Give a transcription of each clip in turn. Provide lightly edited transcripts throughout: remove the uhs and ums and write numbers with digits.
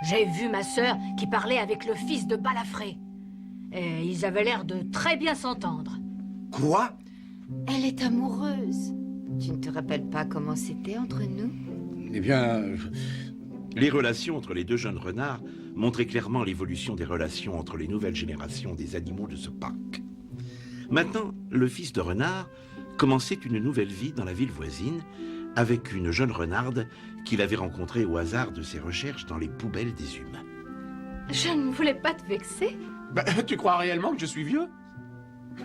J'ai vu ma sœur qui parlait avec le fils de Balafré. Et ils avaient l'air de très bien s'entendre. Quoi? Elle est amoureuse. Tu ne te rappelles pas comment c'était entre nous? Eh bien... Les relations entre les deux jeunes renards montraient clairement l'évolution des relations entre les nouvelles générations des animaux de ce parc. Maintenant, le fils de renard commençait une nouvelle vie dans la ville voisine avec une jeune renarde qu'il avait rencontrée au hasard de ses recherches dans les poubelles des humains. Je ne voulais pas te vexer. Bah, tu crois réellement que je suis vieux?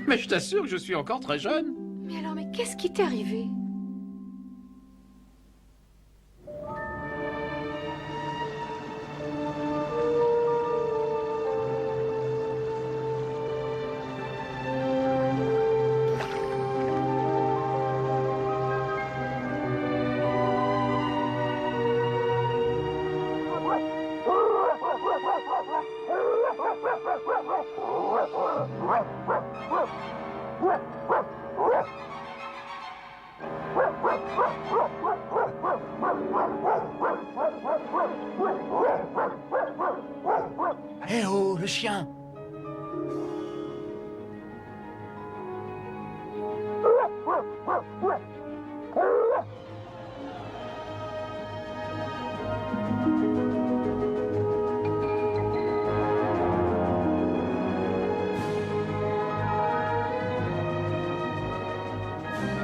Mais je t'assure que je suis encore très jeune. Mais qu'est-ce qui t'est arrivé? Eh oh, le chien!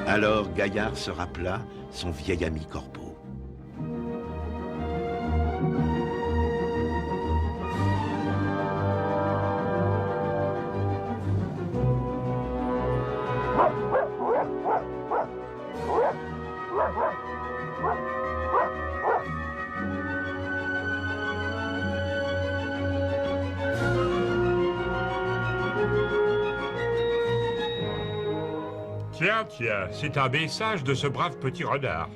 Alors Gaillard se rappela son vieil ami Corbeau. Tiens, c'est un message de ce brave petit renard.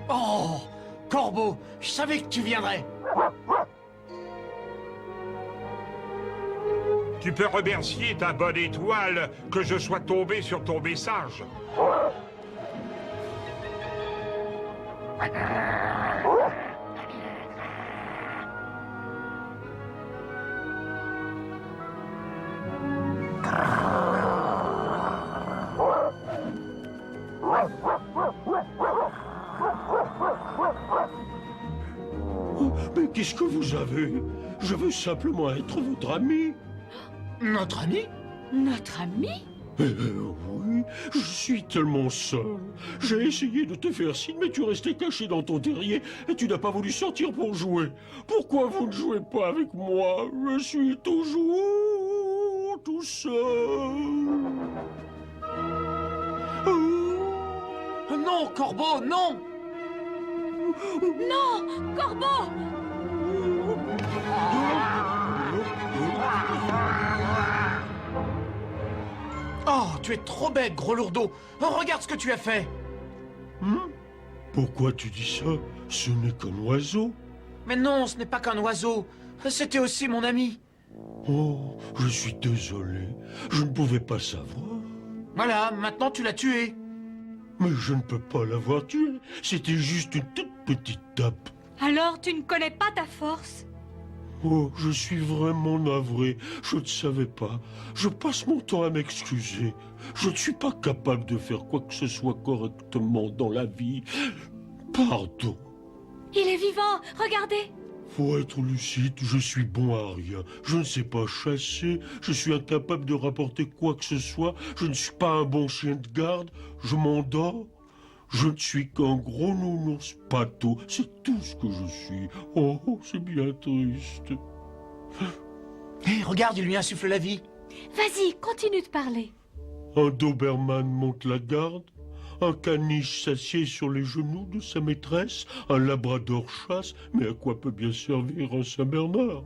Oh, Corbeau, je savais que tu viendrais. Tu peux remercier ta bonne étoile que je sois tombé sur ton message. Mais qu'est-ce que vous avez? Je veux simplement être votre ami. Notre ami? Notre ami? Oui, je suis tellement seul. J'ai essayé de te faire signe, mais tu restais caché dans ton terrier et tu n'as pas voulu sortir pour jouer. Pourquoi vous ne jouez pas avec moi? Je suis toujours tout seul. Non, Corbeau, non! Non! Corbeau! Oh, tu es trop bête, gros lourdeau. Oh, regarde ce que tu as fait. Pourquoi tu dis ça? Ce n'est qu'un oiseau. Mais non, ce n'est pas qu'un oiseau. C'était aussi mon ami. Oh, je suis désolé. Je ne pouvais pas savoir. Voilà, maintenant tu l'as tué. Mais je ne peux pas l'avoir tué. C'était juste une toute petite tape. Alors tu ne connais pas ta force? Oh, je suis vraiment navré. Je ne savais pas. Je passe mon temps à m'excuser. Je ne suis pas capable de faire quoi que ce soit correctement dans la vie. Pardon. Il est vivant, regardez! Faut être lucide, je suis bon à rien. Je ne sais pas chasser, je suis incapable de rapporter quoi que ce soit, je ne suis pas un bon chien de garde, je m'endors. Je ne suis qu'un gros nounours pâteau, c'est tout ce que je suis. Oh, c'est bien triste. Hé, regarde, il lui insuffle la vie. Vas-y, continue de parler. Un Doberman monte la garde, un caniche s'assied sur les genoux de sa maîtresse, un labrador chasse, mais à quoi peut bien servir un Saint-Bernard?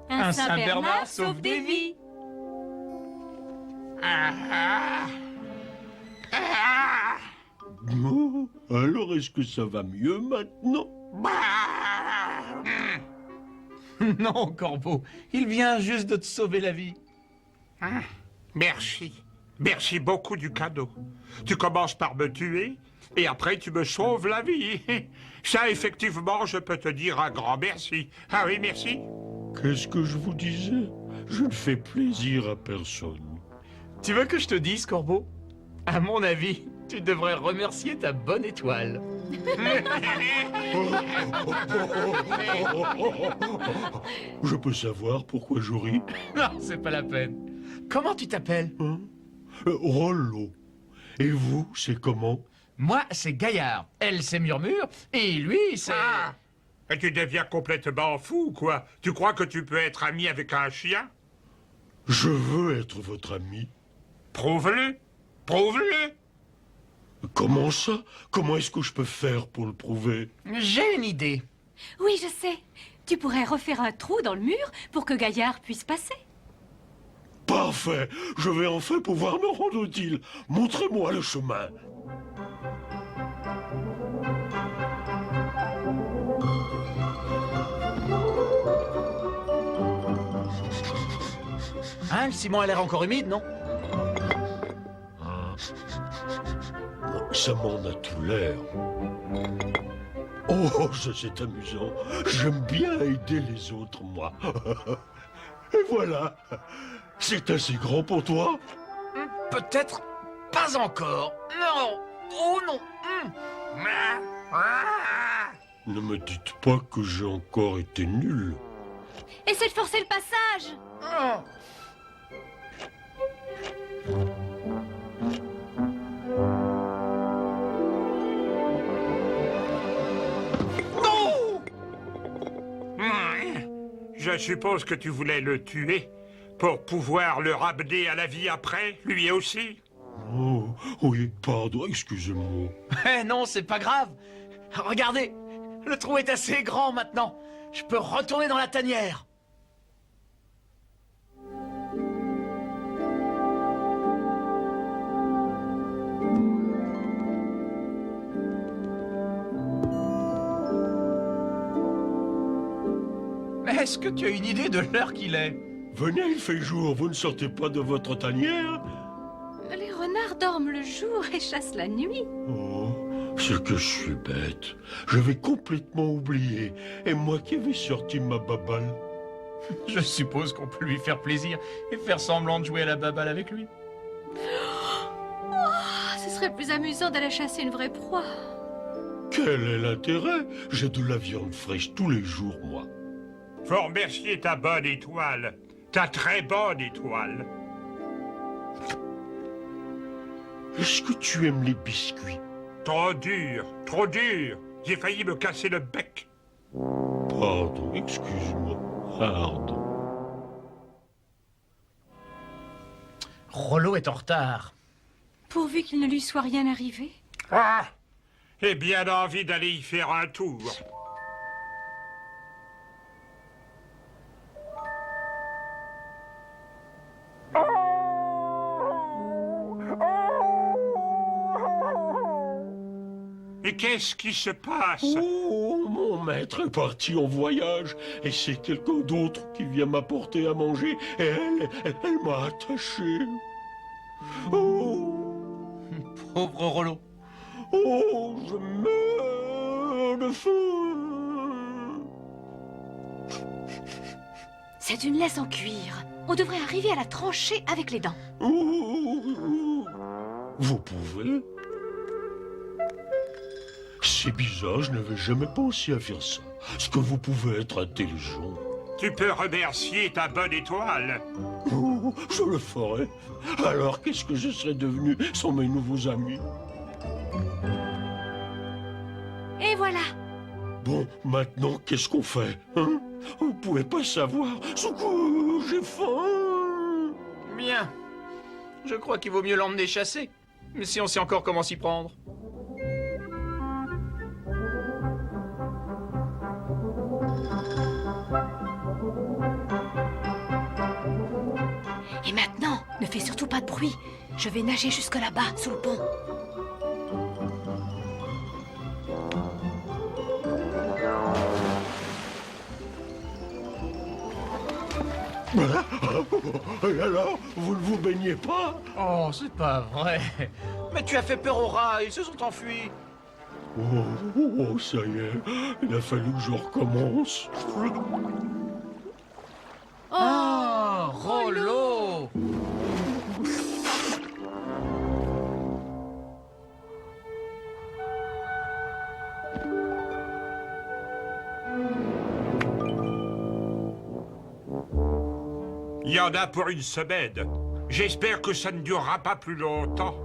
Un Saint-Bernard sauve des vies. Oh, alors est-ce que ça va mieux maintenant? Non, Corbeau, il vient juste de te sauver la vie. Merci. Merci beaucoup du cadeau. Tu commences par me tuer, et après tu me sauves la vie. Ça, effectivement, je peux te dire un grand merci. Ah oui, merci. Qu'est-ce que je vous disais? Je ne fais plaisir à personne. Tu veux que je te dise, Corbeau? À mon avis, tu devrais remercier ta bonne étoile. Je peux savoir pourquoi je ris? Non, c'est pas la peine. Comment tu t'appelles? Hein? Rollo. Et vous, c'est comment? Moi, c'est Gaillard. Elle, c'est Murmure. Et lui, c'est... Ah, et tu deviens complètement fou, quoi. Tu crois que tu peux être ami avec un chien? Je veux être votre ami. Prouve-le. Prouve-le. Comment ça? Comment est-ce que je peux faire pour le prouver? J'ai une idée. Oui, je sais. Tu pourrais refaire un trou dans le mur pour que Gaillard puisse passer. Parfait. Je vais enfin pouvoir me rendre utile. Montrez-moi le chemin. Hein, le ciment a l'air encore humide, non? Ça m'en a tout l'air. Oh, ça c'est amusant. J'aime bien aider les autres, moi. Et voilà. C'est assez grand pour toi? Peut-être pas encore. Non. Oh non. Ne me dites pas que j'ai encore été nul. Essaie de forcer le passage. Je suppose que tu voulais le tuer pour pouvoir le ramener à la vie après, lui aussi. Oh, oui, pardon, excusez-moi. Eh non, c'est pas grave. Regardez, le trou est assez grand maintenant. Je peux retourner dans la tanière. Est-ce que tu as une idée de l'heure qu'il est? Venez, il fait jour, vous ne sortez pas de votre tanière? Les renards dorment le jour et chassent la nuit. Oh, c'est que je suis bête. J'avais complètement oublié. Et moi qui avais sorti ma baballe. Je suppose qu'on peut lui faire plaisir et faire semblant de jouer à la baballe avec lui. Ce serait plus amusant d'aller chasser une vraie proie. Quel est l'intérêt? J'ai de la viande fraîche tous les jours, moi. Faut remercier ta bonne étoile. Ta très bonne étoile. Est-ce que tu aimes les biscuits? Trop dur, trop dur. J'ai failli me casser le bec. Pardon, excuse-moi. Pardon. Rollo est en retard. Pourvu qu'il ne lui soit rien arrivé. Ah, j'ai bien envie d'aller y faire un tour. Et qu'est-ce qui se passe? Oh, mon maître est parti en voyage et c'est quelqu'un d'autre qui vient m'apporter à manger et elle m'a attaché. Oh, Pauvre Rollo. oh, je meurs de faim. C'est une laisse en cuir. On devrait arriver à la trancher avec les dents. Oh, vous pouvez? C'est bizarre, je n'avais jamais pensé à faire ça. Est-ce que vous pouvez être intelligent? Tu peux remercier ta bonne étoile. Oh, je le ferai. Alors, qu'est-ce que je serais devenu sans mes nouveaux amis? Et voilà. Bon, maintenant, qu'est-ce qu'on fait, hein? Vous pouvez pas savoir. Secours, j'ai faim. Bien. Je crois qu'il vaut mieux l'emmener chasser. Mais si on sait encore comment s'y prendre. Et maintenant, ne fais surtout pas de bruit. Je vais nager jusque là-bas, sous le pont. Et alors, vous ne vous baignez pas? Oh, c'est pas vrai. Mais tu as fait peur aux rats, ils se sont enfuis. Oh, ça y est, il a fallu que je recommence. Oh, Rollo! Il y en a pour une semaine. J'espère que ça ne durera pas plus longtemps.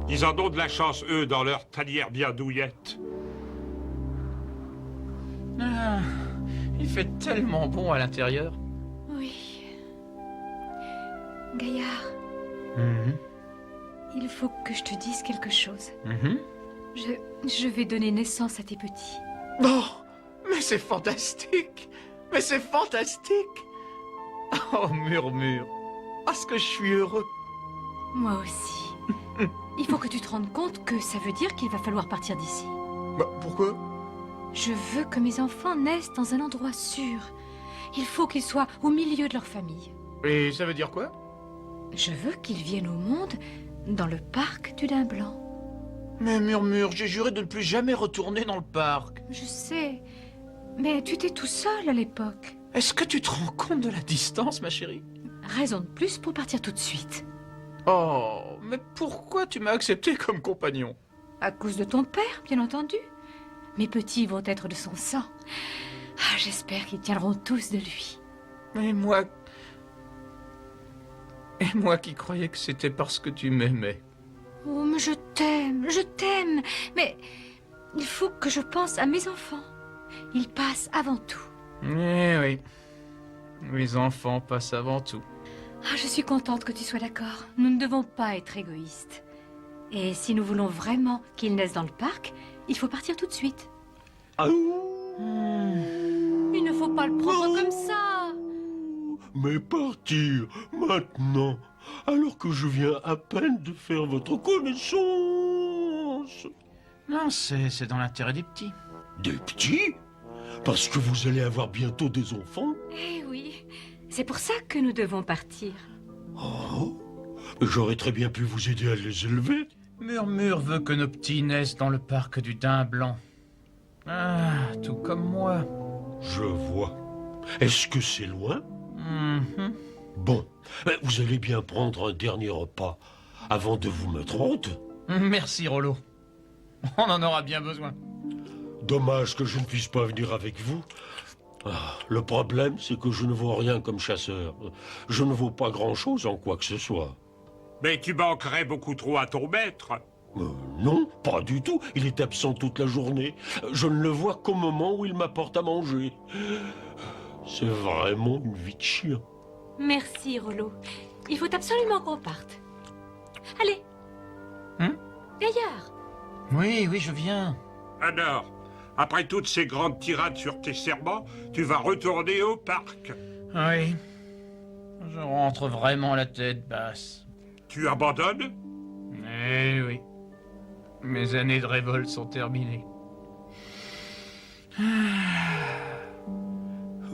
Ils en ont de la chance, eux, dans leur tanière bien douillette. Ah, il fait tellement bon à l'intérieur. Oui. Gaillard, Mhm, il faut que je te dise quelque chose. mhm. Je vais donner naissance à tes petits. Oh, mais c'est fantastique! Mais c'est fantastique! Oh, Murmure! Ah, ce que je suis heureux! Moi aussi. Il faut que tu te rendes compte que ça veut dire qu'il va falloir partir d'ici. Bah, pourquoi? Je veux que mes enfants naissent dans un endroit sûr. Il faut qu'ils soient au milieu de leur famille. Et ça veut dire quoi? Je veux qu'ils viennent au monde dans le parc du Daim Blanc. Mais Murmure, j'ai juré de ne plus jamais retourner dans le parc. Je sais, mais tu étais tout seul à l'époque. Est-ce que tu te rends compte de la distance, ma chérie? Raison de plus pour partir tout de suite. Oh, mais pourquoi tu m'as accepté comme compagnon? À cause de ton père, bien entendu. Mes petits vont être de son sang. Ah, j'espère qu'ils tiendront tous de lui. Et moi... Et moi qui croyais que c'était parce que tu m'aimais. Oh, mais je t'aime. Mais il faut que je pense à mes enfants. Ils passent avant tout. Eh oui. Les enfants passent avant tout. Ah, je suis contente que tu sois d'accord. Nous ne devons pas être égoïstes. Et si nous voulons vraiment qu'ils naissent dans le parc, il faut partir tout de suite. Ah, Il ne faut pas le prendre comme ça. mais partir maintenant, alors que je viens à peine de faire votre connaissance. Non, c'est dans l'intérêt des petits. Des petits? Parce que vous allez avoir bientôt des enfants? Eh oui, c'est pour ça que nous devons partir. Oh, j'aurais très bien pu vous aider à les élever. Murmure veut que nos petits naissent dans le parc du Daim Blanc. Ah, tout comme moi. Je vois. Est-ce que c'est loin? Mhm. Bon, vous allez bien prendre un dernier repas avant de vous mettre en route. Merci, Rollo. On en aura bien besoin. Dommage que je ne puisse pas venir avec vous. Ah, le problème, c'est que je ne vaux rien comme chasseur. Je ne vaux pas grand-chose en quoi que ce soit. Mais tu manquerais beaucoup trop à ton maître. Non, pas du tout. Il est absent toute la journée. Je ne le vois qu'au moment où il m'apporte à manger. C'est vraiment une vie de chien. Merci, Rollo. Il faut absolument qu'on parte. Allez. Gaillard. Oui, je viens. Alors, après toutes ces grandes tirades sur tes serments, tu vas retourner au parc. Oui. Je rentre vraiment la tête basse. Tu abandonnes? Eh oui. Mes années de révolte sont terminées.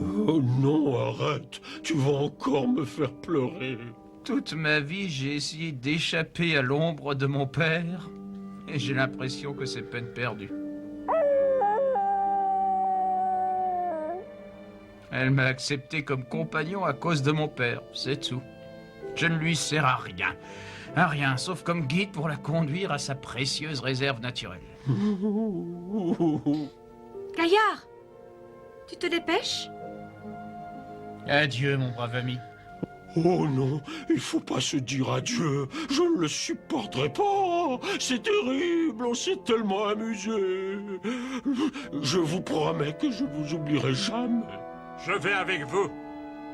Oh non, arrête. Tu vas encore me faire pleurer. Toute ma vie, j'ai essayé d'échapper à l'ombre de mon père. Et j'ai l'impression que c'est peine perdue. Elle m'a accepté comme compagnon à cause de mon père, c'est tout. Je ne lui sers à rien, sauf comme guide pour la conduire à sa précieuse réserve naturelle. Gaillard. Tu te dépêches? Adieu, mon brave ami. Oh non, il faut pas se dire adieu. Je ne le supporterai pas. C'est terrible, on s'est tellement amusé. Je vous promets que je ne vous oublierai jamais. Je vais avec vous.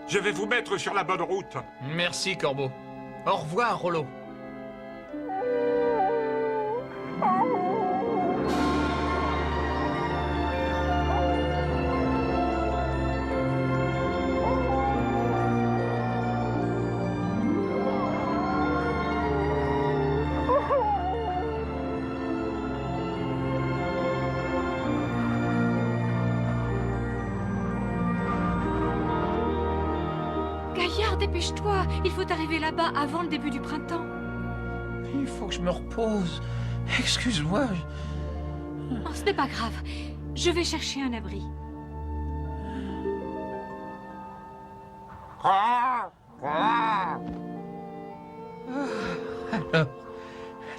Je vais vous mettre sur la bonne route. Merci, Corbeau. Au revoir, Rollo. dépêche-toi. Il faut arriver là-bas avant le début du printemps. Il faut que je me repose. Excuse-moi. Oh, ce n'est pas grave. Je vais chercher un abri. Alors,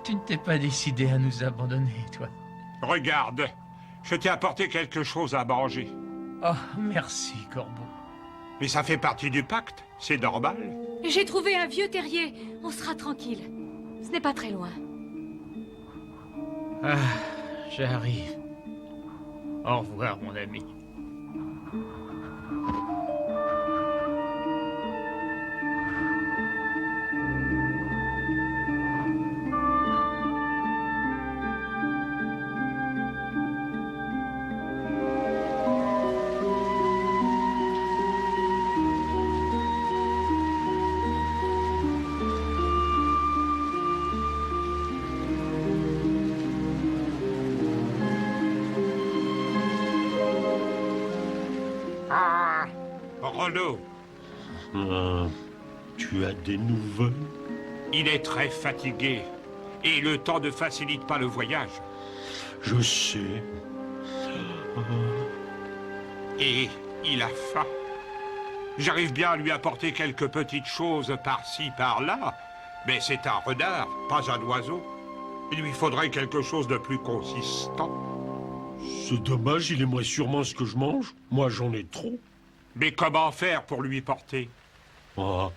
tu ne t'es pas décidé à nous abandonner, toi? Regarde, je t'ai apporté quelque chose à manger. Oh, merci, Corbeau. Mais ça fait partie du pacte, c'est normal. J'ai trouvé un vieux terrier. On sera tranquille. Ce n'est pas très loin. Ah, j'arrive. Au revoir, mon ami. Renaud, Tu as des nouvelles? il est très fatigué. Et le temps ne facilite pas le voyage. Je sais. Et il a faim. J'arrive bien à lui apporter quelques petites choses par-ci, par-là. Mais c'est un renard, pas un oiseau. Il lui faudrait quelque chose de plus consistant. C'est dommage, il aimerait sûrement ce que je mange. Moi, j'en ai trop. Mais comment faire pour lui porter? Ah,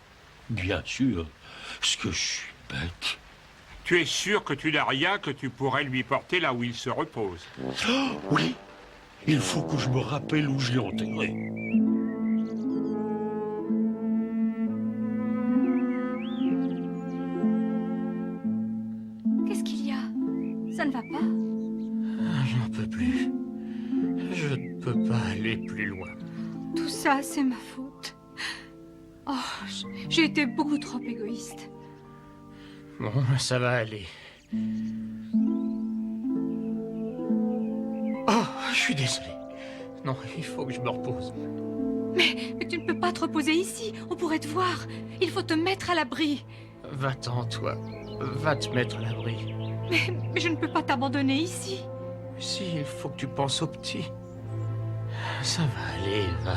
bien sûr. Est-ce que je suis bête? Tu es sûr que tu n'as rien que tu pourrais lui porter là où il se repose? Oui, il faut que je me rappelle où je l'ai enterré. Qu'est-ce qu'il y a? Ça ne va pas? J'en peux plus. Je ne peux pas aller plus loin. Tout ça, c'est ma faute. Oh, j'ai été beaucoup trop égoïste. Bon, ça va aller. Oh, je suis désolé. Non, il faut que je me repose. Mais tu ne peux pas te reposer ici. On pourrait te voir. Il faut te mettre à l'abri. Va-t'en, toi. Va te mettre à l'abri. Mais je ne peux pas t'abandonner ici. Si, il faut que tu penses aux petits. Ça va aller, va.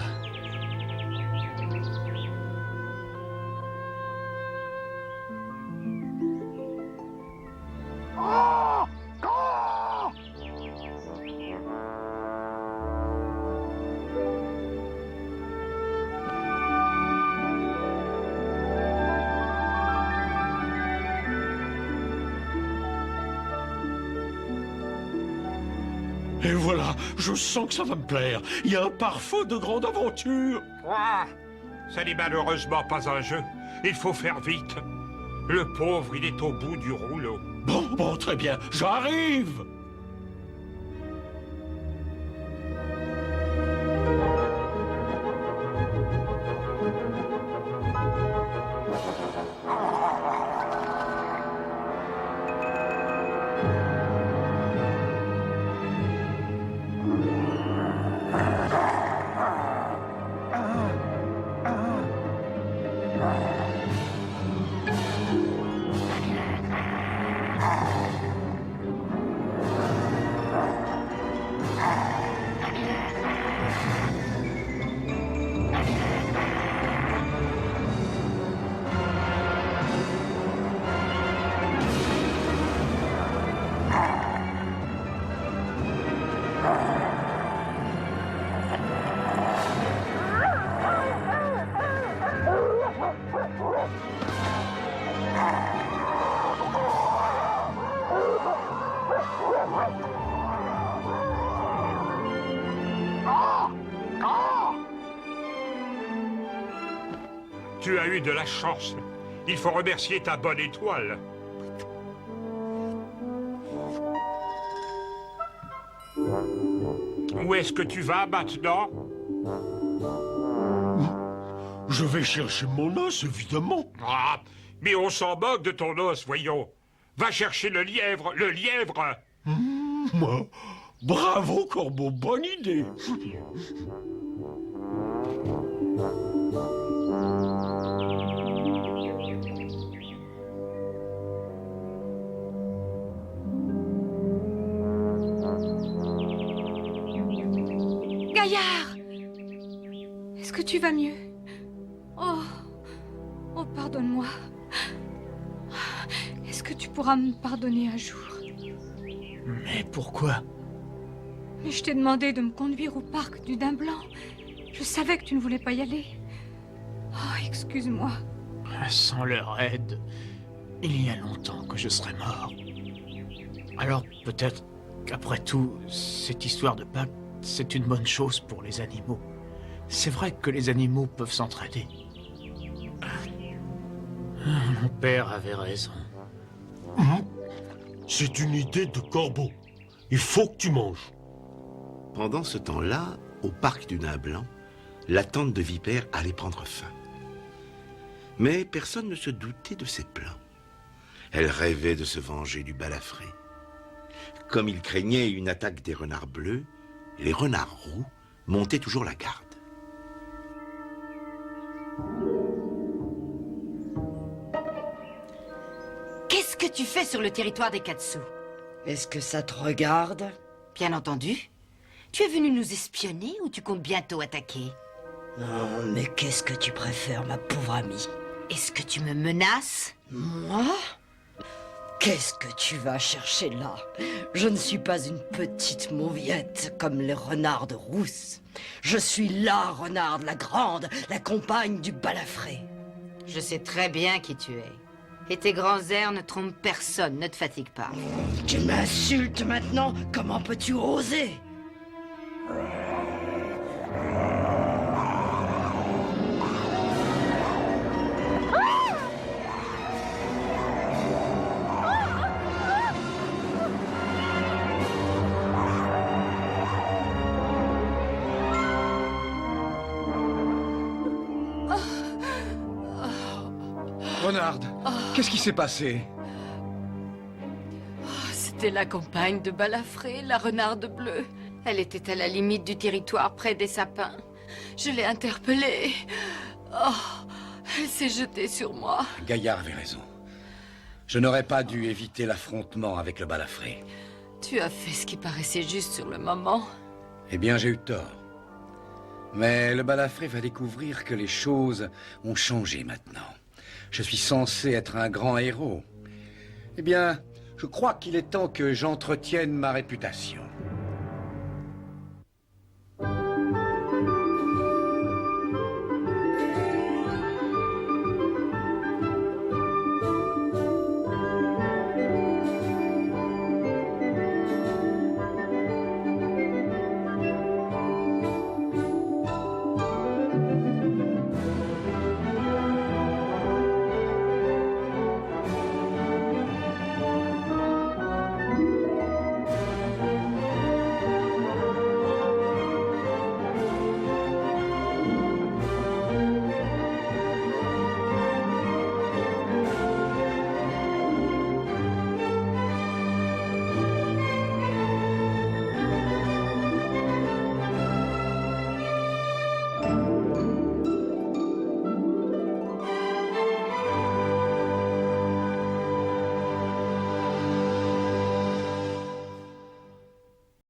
Et voilà, je sens que ça va me plaire. Il y a un parfum de grande aventure. Ah, ça n'est malheureusement pas un jeu. Il faut faire vite. Le pauvre, il est au bout du rouleau. Bon, très bien, j'arrive. Tu as eu de la chance. Il faut remercier ta bonne étoile. Où est-ce que tu vas maintenant? Je vais chercher mon os, évidemment. Ah, mais on s'en moque de ton os, voyons. Va chercher le lièvre, le lièvre. Moi, bravo, Corbeau, bonne idée. Gaillard! Est-ce que tu vas mieux? Oh, oh, pardonne-moi. Est-ce que tu pourras me pardonner un jour? Mais pourquoi? Mais je t'ai demandé de me conduire au parc du Daim Blanc. Je savais que tu ne voulais pas y aller. Oh, excuse-moi. Sans leur aide, il y a longtemps que je serais mort. Alors peut-être qu'après tout, cette histoire de Pâques, c'est une bonne chose pour les animaux. C'est vrai que les animaux peuvent s'entraider. Mon père avait raison. C'est une idée de corbeau. Il faut que tu manges. Pendant ce temps-là, au parc du Nain Blanc, la tante de Vipère allait prendre fin. Mais personne ne se doutait de ses plans. Elle rêvait de se venger du balafré. Comme il craignait une attaque des renards bleus, les renards roux montaient toujours la garde. Qu'est-ce que tu fais sur le territoire des Katsu? Est-ce que ça te regarde? Bien entendu. Tu es venu nous espionner ou tu comptes bientôt attaquer? Non, mais qu'est-ce que tu préfères, ma pauvre amie? Est-ce que tu me menaces? Moi? Qu'est-ce que tu vas chercher là? Je ne suis pas une petite mauviette comme les renardes rousses. Je suis la renarde, la grande, la compagne du balafré. Je sais très bien qui tu es. Et tes grands airs ne trompent personne, ne te fatigue pas. Tu m'insultes maintenant? Comment peux-tu oser? Renarde, qu'est-ce qui s'est passé? C'était la compagne de Balafré, la renarde bleue. Elle était à la limite du territoire, près des sapins. Je l'ai interpellée. Oh, elle s'est jetée sur moi. Gaillard avait raison. Je n'aurais pas dû éviter l'affrontement avec le balafré. Tu as fait ce qui paraissait juste sur le moment. Eh bien, j'ai eu tort. Mais le balafré va découvrir que les choses ont changé maintenant. Je suis censé être un grand héros. Eh bien, je crois qu'il est temps que j'entretienne ma réputation.